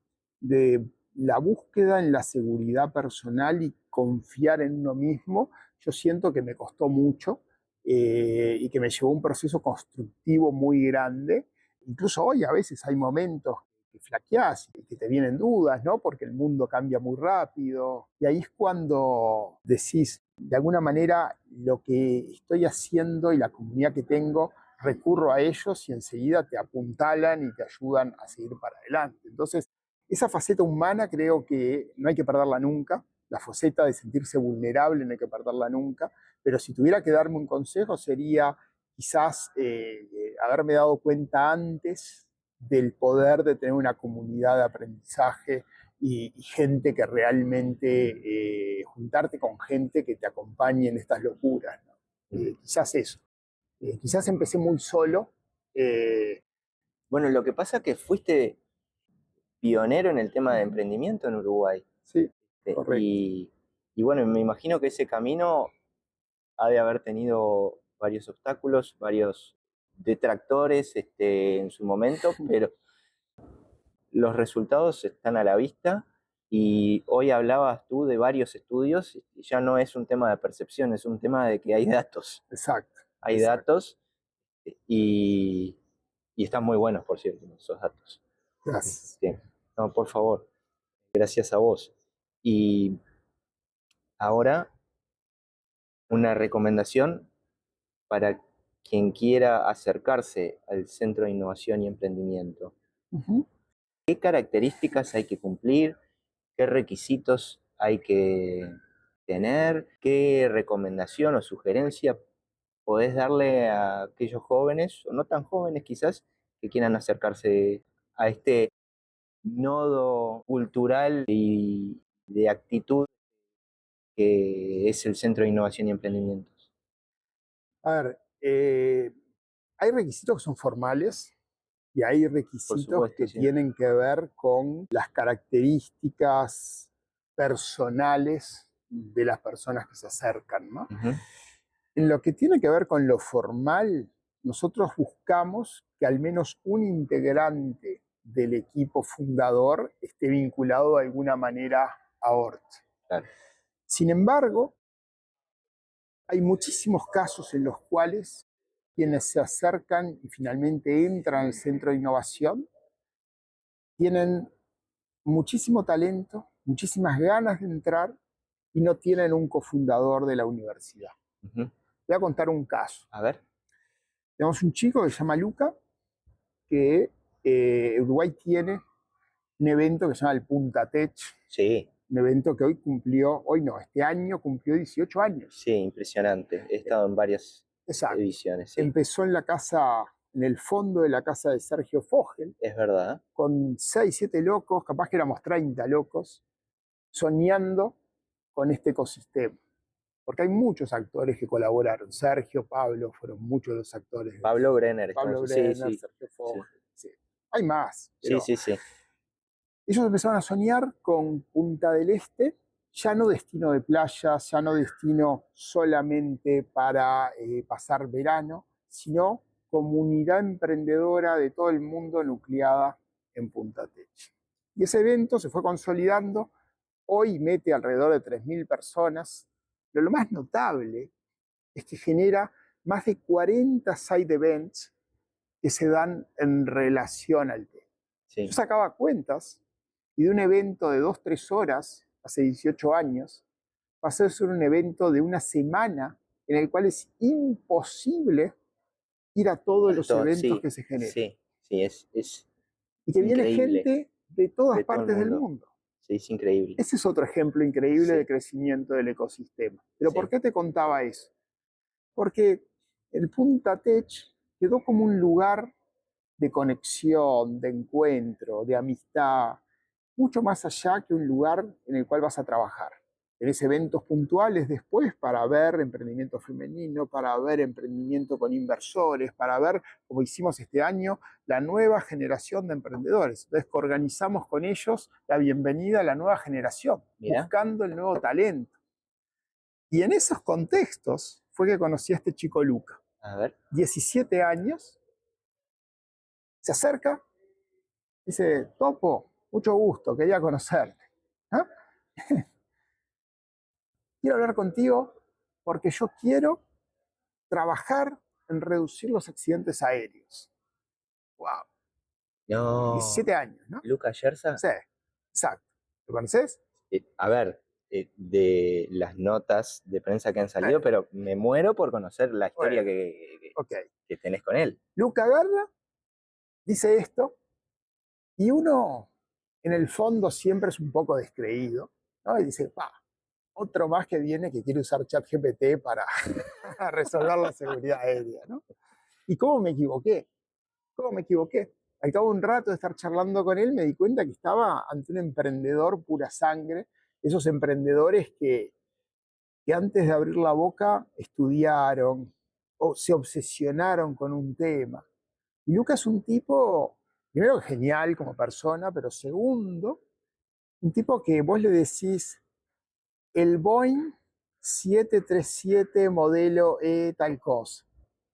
B: la búsqueda en la seguridad personal y confiar en uno mismo. Yo siento que me costó mucho y que me llevó un proceso constructivo muy grande. Incluso hoy a veces hay momentos que flaqueás y que te vienen dudas, ¿no? Porque el mundo cambia muy rápido. Y ahí es cuando decís, de alguna manera, lo que estoy haciendo y la comunidad que tengo, recurro a ellos y enseguida te apuntalan y te ayudan a seguir para adelante. Entonces, esa faceta humana creo que no hay que perderla nunca. La faceta de sentirse vulnerable no hay que perderla nunca. Pero si tuviera que darme un consejo sería quizás haberme dado cuenta antes del poder de tener una comunidad de aprendizaje y gente que realmente, juntarte con gente que te acompañe en estas locuras, ¿no? Quizás eso. Quizás empecé muy solo. eh,
A: Bueno, lo que pasa es que fuiste pionero en el tema de emprendimiento en Uruguay.
B: sí,
A: Eh,
B: correcto.
A: Y, Y bueno, me imagino que ese camino ha de haber tenido varios obstáculos, varios detractores en su momento, pero los resultados están a la vista y hoy hablabas tú de varios estudios y ya no es un tema de percepción, es un tema de que hay datos.
B: Exacto,
A: Hay
B: exacto.
A: datos y, y están muy buenos, por cierto, esos datos.
B: Gracias.
A: No, por favor, gracias a vos. Y ahora una recomendación para quien quiera acercarse al Centro de Innovación y Emprendimiento.
B: Ujú.
A: ¿Qué características hay que cumplir? ¿Qué requisitos hay que tener? ¿Qué recomendación o sugerencia podés darle a aquellos jóvenes, o no tan jóvenes quizás, que quieran acercarse a este nodo cultural y de actitud que es el Centro de Innovación y Emprendimientos?
B: A ver, hay requisitos que son formales y hay
A: Por
B: requisitos
A: supuesto,
B: que
A: sí.
B: tienen que ver con las características personales de las personas que se acercan, ¿no?
A: Ujú.
B: En lo que tiene que ver con lo formal, nosotros buscamos que al menos un integrante del equipo fundador esté vinculado de alguna manera a ORT.
A: Claro.
B: Sin embargo, hay muchísimos casos en los cuales quienes se acercan y finalmente entran al centro de innovación tienen muchísimo talento, muchísimas ganas de entrar y no tienen un cofundador de la universidad.
A: Ujú.
B: Voy a contar un caso.
A: A ver.
B: Tenemos un chico que se llama Luca, que Uruguay tiene un evento que se llama el Punta Tech,
A: Sí,
B: un evento que este año cumplió 18 años.
A: sí, impresionante. He estado en varias
B: Exacto.
A: ediciones, sí.
B: Empezó en el fondo de la casa de Sergio Fogel,
A: Es verdad.
B: con 6, 7 locos, capaz que éramos 30 locos, soñando con este ecosistema. Porque hay muchos actores que colaboraron. Sergio, Pablo, fueron muchos los actores.
A: Pablo Brenner,
B: Pablo
A: estamos. Sí,
B: Brenner,
A: sí,
B: Sergio
A: sí.
B: Fogel. Sí. Hay más,
A: Sí,
B: pero
A: sí, sí.
B: ellos empezaron a soñar con Punta del Este, ya no destino de playa, ya no destino solamente para pasar verano, sino comunidad emprendedora de todo el mundo nucleada en Punta Tech. Y ese evento se fue consolidando, hoy mete alrededor de 3.000 personas, pero lo más notable es que genera más de 40 side events que se dan en relación al tema. Yo
A: Sí.
B: sacaba cuentas y de un evento de 2, 3 horas, hace 18 años, pasó a ser un evento de una semana en el cual es imposible ir a todos los eventos
A: Sí,
B: que se generan.
A: sí, sí, es
B: Y que viene
A: increíble
B: gente de todas
A: de todo el
B: partes del
A: mundo.
B: mundo.
A: Sí, es increíble.
B: Ese es otro ejemplo increíble de
A: Sí,
B: crecimiento del ecosistema. Pero ¿por
A: sí.
B: qué te contaba eso? Porque el Punta Tech quedó como un lugar de conexión, de encuentro, de amistad, mucho más allá que un lugar en el cual vas a trabajar. Tenés eventos puntuales después para ver emprendimiento femenino, para ver emprendimiento con inversores, para ver, como hicimos este año, la nueva generación de emprendedores. Entonces, organizamos con ellos la bienvenida a la nueva generación,
A: Mira,
B: buscando el nuevo talento. Y en esos contextos fue que conocí a este chico Luca,
A: a ver.
B: 17 años, se acerca, dice, Topo, mucho gusto, quería conocerte. ¿Ah? Quiero hablar contigo porque yo quiero trabajar en reducir los accidentes aéreos. ¡Wow!
A: No,
B: 17 años, ¿no?
A: Luca Yerza.
B: Sí, exacto. ¿Lo conoces?
A: A ver, de las notas de prensa que han
B: Sí.
A: salido, pero me muero por conocer la historia
B: Bueno, ok.
A: que tenés con él.
B: Luca agarra, dice esto, y uno en el fondo siempre es un poco descreído, ¿no? Y dice, pa, otro más que viene que quiere usar ChatGPT para resolver la seguridad aérea, ¿no? ¿Y cómo me equivoqué? ¿Cómo me equivoqué? Al cabo de un rato de estar charlando con él, me di cuenta que estaba ante un emprendedor pura sangre, esos emprendedores que antes de abrir la boca estudiaron o se obsesionaron con un tema. Y Lucas es un tipo, primero, genial como persona, pero segundo, un tipo que vos le decís, el Boeing 737 modelo E tal cosa.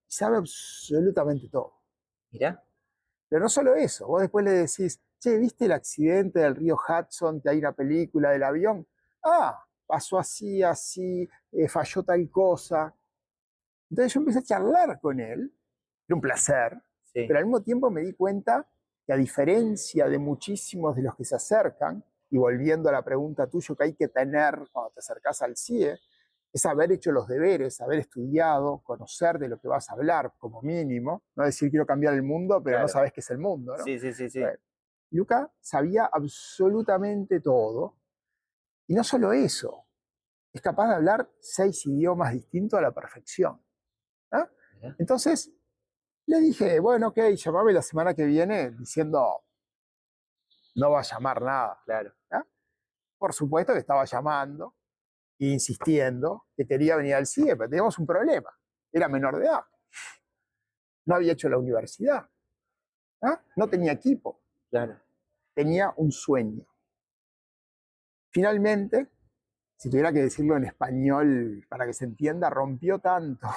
B: Y sabe absolutamente todo.
A: Mirá.
B: Pero no solo eso, vos después le decís, che, ¿viste el accidente del río Hudson, que hay una película del avión? Ah, pasó así, así, falló tal cosa. Entonces yo empecé a charlar con él, era un placer,
A: Sí,
B: pero al mismo tiempo me di cuenta que a diferencia de muchísimos de los que se acercan, y volviendo a la pregunta tuya que hay que tener cuando te acercás al CIE, es haber hecho los deberes, haber estudiado, conocer de lo que vas a hablar como mínimo, no decir quiero cambiar el mundo, pero no
A: claro.
B: sabes qué es el mundo, ¿no?
A: Sí, sí, sí, sí.
B: Bueno, Luca sabía absolutamente todo, y no solo eso, es capaz de hablar 6 idiomas distintos a la perfección. ¿Ah?
A: Mirá.
B: Entonces le dije, bueno, ok, llamame la semana que viene diciendo, no va a llamar nada.
A: Claro.
B: ¿Ah? Por supuesto que estaba llamando e insistiendo que quería venir al CIE, pero teníamos un problema. Era menor de edad, no había hecho la universidad, ¿ah? No tenía equipo,
A: Claro.
B: tenía un sueño. Finalmente, si tuviera que decirlo en español para que se entienda, rompió tanto,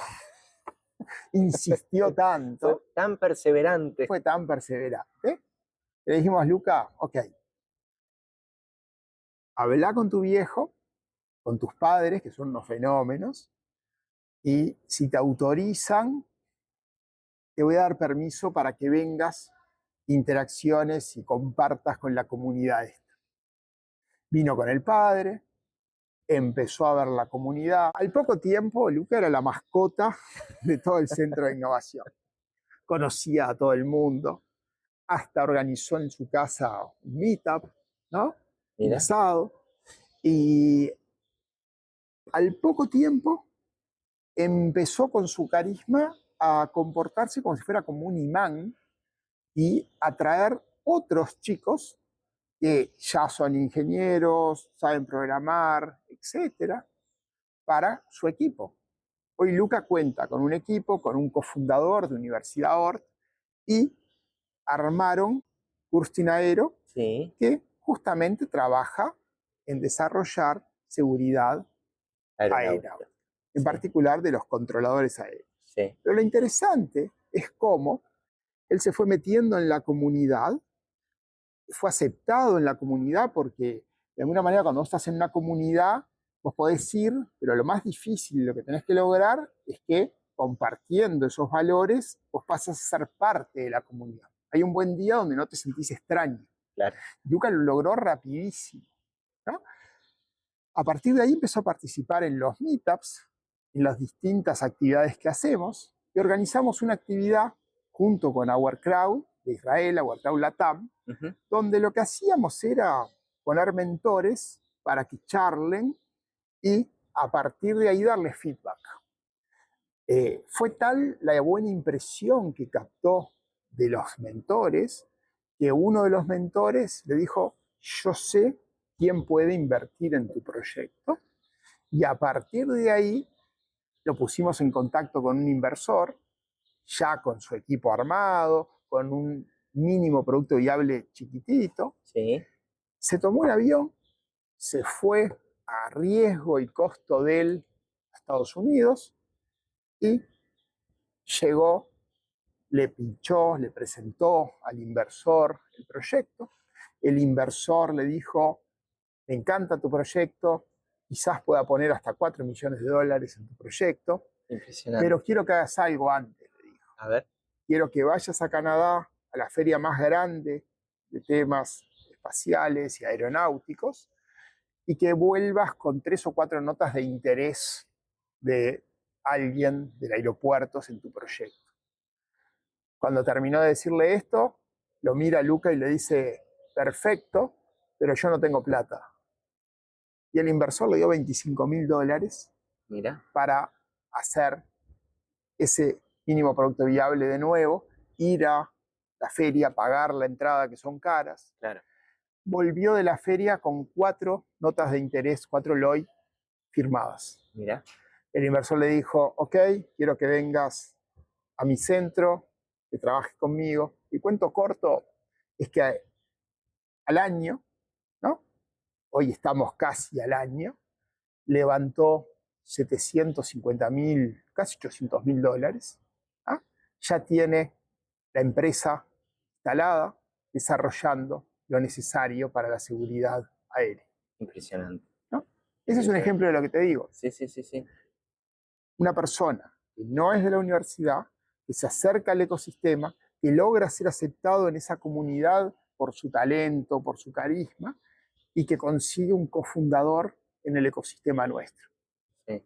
B: insistió
A: Fue
B: tanto,
A: tan perseverante.
B: fue tan perseverante. Le dijimos, Luca, ok, habla con tu viejo, con tus padres, que son unos fenómenos, y si te autorizan, te voy a dar permiso para que vengas, interacciones y compartas con la comunidad esta. Vino con el padre, empezó a ver la comunidad. Al poco tiempo, Luca era la mascota de todo el centro de innovación. Conocía a todo el mundo, hasta organizó en su casa un meetup, ¿no? Un
A: Mirá.
B: asado. Y al poco tiempo empezó con su carisma a comportarse como si fuera como un imán y atraer otros chicos que ya son ingenieros, saben programar, etcétera, para su equipo. Hoy Luca cuenta con un equipo, con un cofundador de Universidad Ort y armaron Kurstin Aero,
A: Sí.
B: que justamente trabaja en desarrollar seguridad aérea,
A: Aeronáutica.
B: en
A: Sí,
B: particular de los controladores aéreos.
A: sí.
B: Pero lo interesante es cómo él se fue metiendo en la comunidad, fue aceptado en la comunidad, porque de alguna manera cuando vos estás en una comunidad, vos podés ir, pero lo más difícil, lo que tenés que lograr es que compartiendo esos valores, vos pasas a ser parte de la comunidad. Hay un buen día donde no te sentís extraño.
A: Claro.
B: Luca lo logró rapidísimo, ¿no? A partir de ahí empezó a participar en los meetups, en las distintas actividades que hacemos, y organizamos una actividad junto con Our Crowd de Israel, Our Crowd Latam,
A: Ujú.
B: donde lo que hacíamos era poner mentores para que charlen y a partir de ahí darles feedback. Fue tal la buena impresión que captó de los mentores que uno de los mentores le dijo, yo sé quién puede invertir en tu proyecto, y a partir de ahí lo pusimos en contacto con un inversor, ya con su equipo armado, con un mínimo producto viable chiquitito.
A: Sí.
B: Se tomó un avión, se fue a riesgo y costo de él a Estados Unidos y llegó, le pinchó, le presentó al inversor el proyecto. El inversor le dijo, me encanta tu proyecto, quizás pueda poner hasta 4 millones de dólares en tu proyecto,
A: Impresionante.
B: pero quiero que hagas algo antes, le dijo.
A: A ver.
B: Quiero que vayas a Canadá, a la feria más grande de temas espaciales y aeronáuticos, y que vuelvas con 3 o 4 notas de interés de alguien del aeropuerto en tu proyecto. Cuando terminó de decirle esto, lo mira a Luca y le dice, perfecto, pero yo no tengo plata. Y el inversor le dio $25.000
A: Mira.
B: para hacer ese mínimo producto viable de nuevo, ir a la feria, pagar la entrada, que son caras.
A: Claro.
B: Volvió de la feria con 4 notas de interés, 4 LOI firmadas.
A: Mira.
B: El inversor le dijo, ok, quiero que vengas a mi centro, que trabajes conmigo. Y cuento corto es que al año, ¿no? Hoy estamos casi al año, levantó 750.000, casi $800.000, ¿ah? Ya tiene la empresa instalada, desarrollando lo necesario para la seguridad aérea.
A: Impresionante.
B: ¿No? Ese es un ejemplo de lo que te digo.
A: Sí, sí, sí, sí.
B: Una persona que no es de la universidad, que se acerca al ecosistema, que logra ser aceptado en esa comunidad por su talento, por su carisma, y que consigue un cofundador en el ecosistema nuestro.
A: Sí.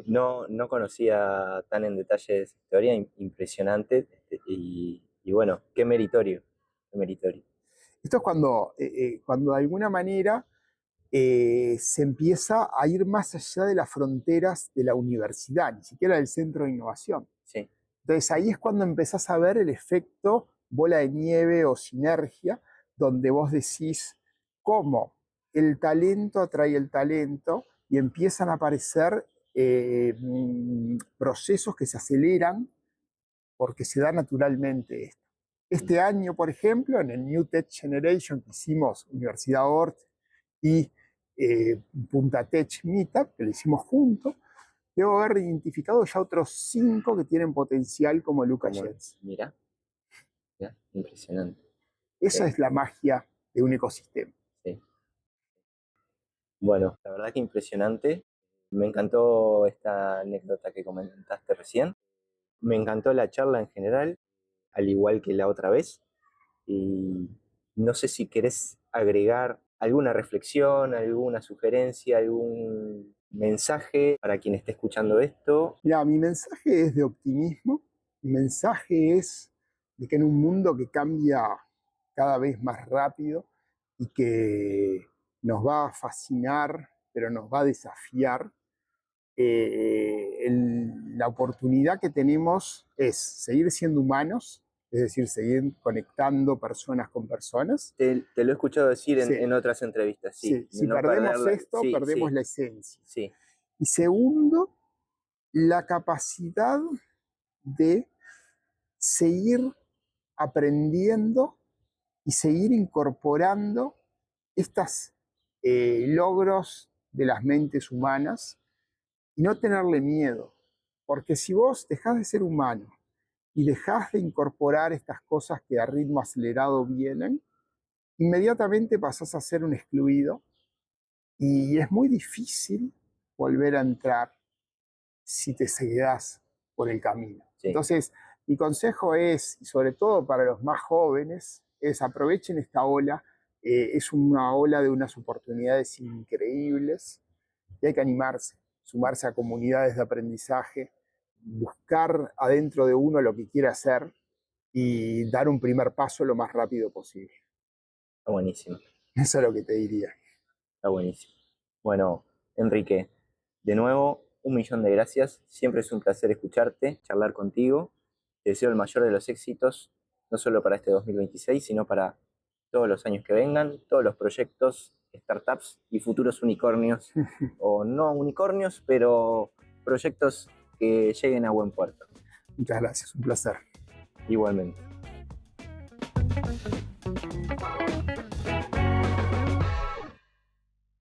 A: No conocía tan en detalle esa historia, impresionante, y bueno, qué meritorio, qué meritorio.
B: Esto es cuando de alguna manera se empieza a ir más allá de las fronteras de la universidad, ni siquiera del centro de innovación.
A: Sí.
B: Entonces ahí es cuando empezás a ver el efecto bola de nieve o sinergia, donde vos decís cómo el talento atrae el talento y empiezan a aparecer procesos que se aceleran porque se da naturalmente esto. Este año, por ejemplo, en el New Tech Generation que hicimos Universidad Ort y Punta Tech Meetup, que lo hicimos juntos, debo haber identificado ya otros 5 que tienen potencial como Luca Jens.
A: Mira, impresionante.
B: Esa es la magia de un ecosistema.
A: Sí. Bueno, la verdad que impresionante. Me encantó esta anécdota que comentaste recién. Me encantó la charla en general, al igual que la otra vez. Y no sé si querés agregar alguna reflexión, alguna sugerencia, algún mensaje para quien esté escuchando esto.
B: Mira, mi mensaje es de optimismo. Mi mensaje es de que en un mundo que cambia cada vez más rápido y que nos va a fascinar, pero nos va a desafiar, la oportunidad que tenemos es seguir siendo humanos, es decir, seguir conectando personas con personas.
A: Te lo he escuchado decir
B: Sí.
A: en otras entrevistas, sí.
B: Sí. Si
A: no
B: perdemos esto,
A: sí,
B: perdemos
A: sí,
B: la esencia.
A: sí.
B: Y segundo, la capacidad de seguir aprendiendo y seguir incorporando estos logros de las mentes humanas y no tenerle miedo. Porque si vos dejás de ser humano y dejás de incorporar estas cosas que a ritmo acelerado vienen, inmediatamente pasás a ser un excluido y es muy difícil volver a entrar si te seguirás por el camino.
A: Sí.
B: Entonces, mi consejo es, y sobre todo para los más jóvenes, es aprovechen esta ola. Es una ola de unas oportunidades increíbles y hay que animarse, sumarse a comunidades de aprendizaje, buscar adentro de uno lo que quiere hacer y dar un primer paso lo más rápido posible.
A: Está buenísimo.
B: Eso es lo que te diría.
A: Está buenísimo. Bueno, Enrique, de nuevo, 1.000.000 de gracias. Siempre es un placer escucharte, charlar contigo. Te deseo el mayor de los éxitos, no solo para este 2026, sino para todos los años que vengan, todos los proyectos, startups y futuros unicornios, o no unicornios, pero proyectos que lleguen a buen puerto.
B: Muchas gracias, un placer.
A: Igualmente.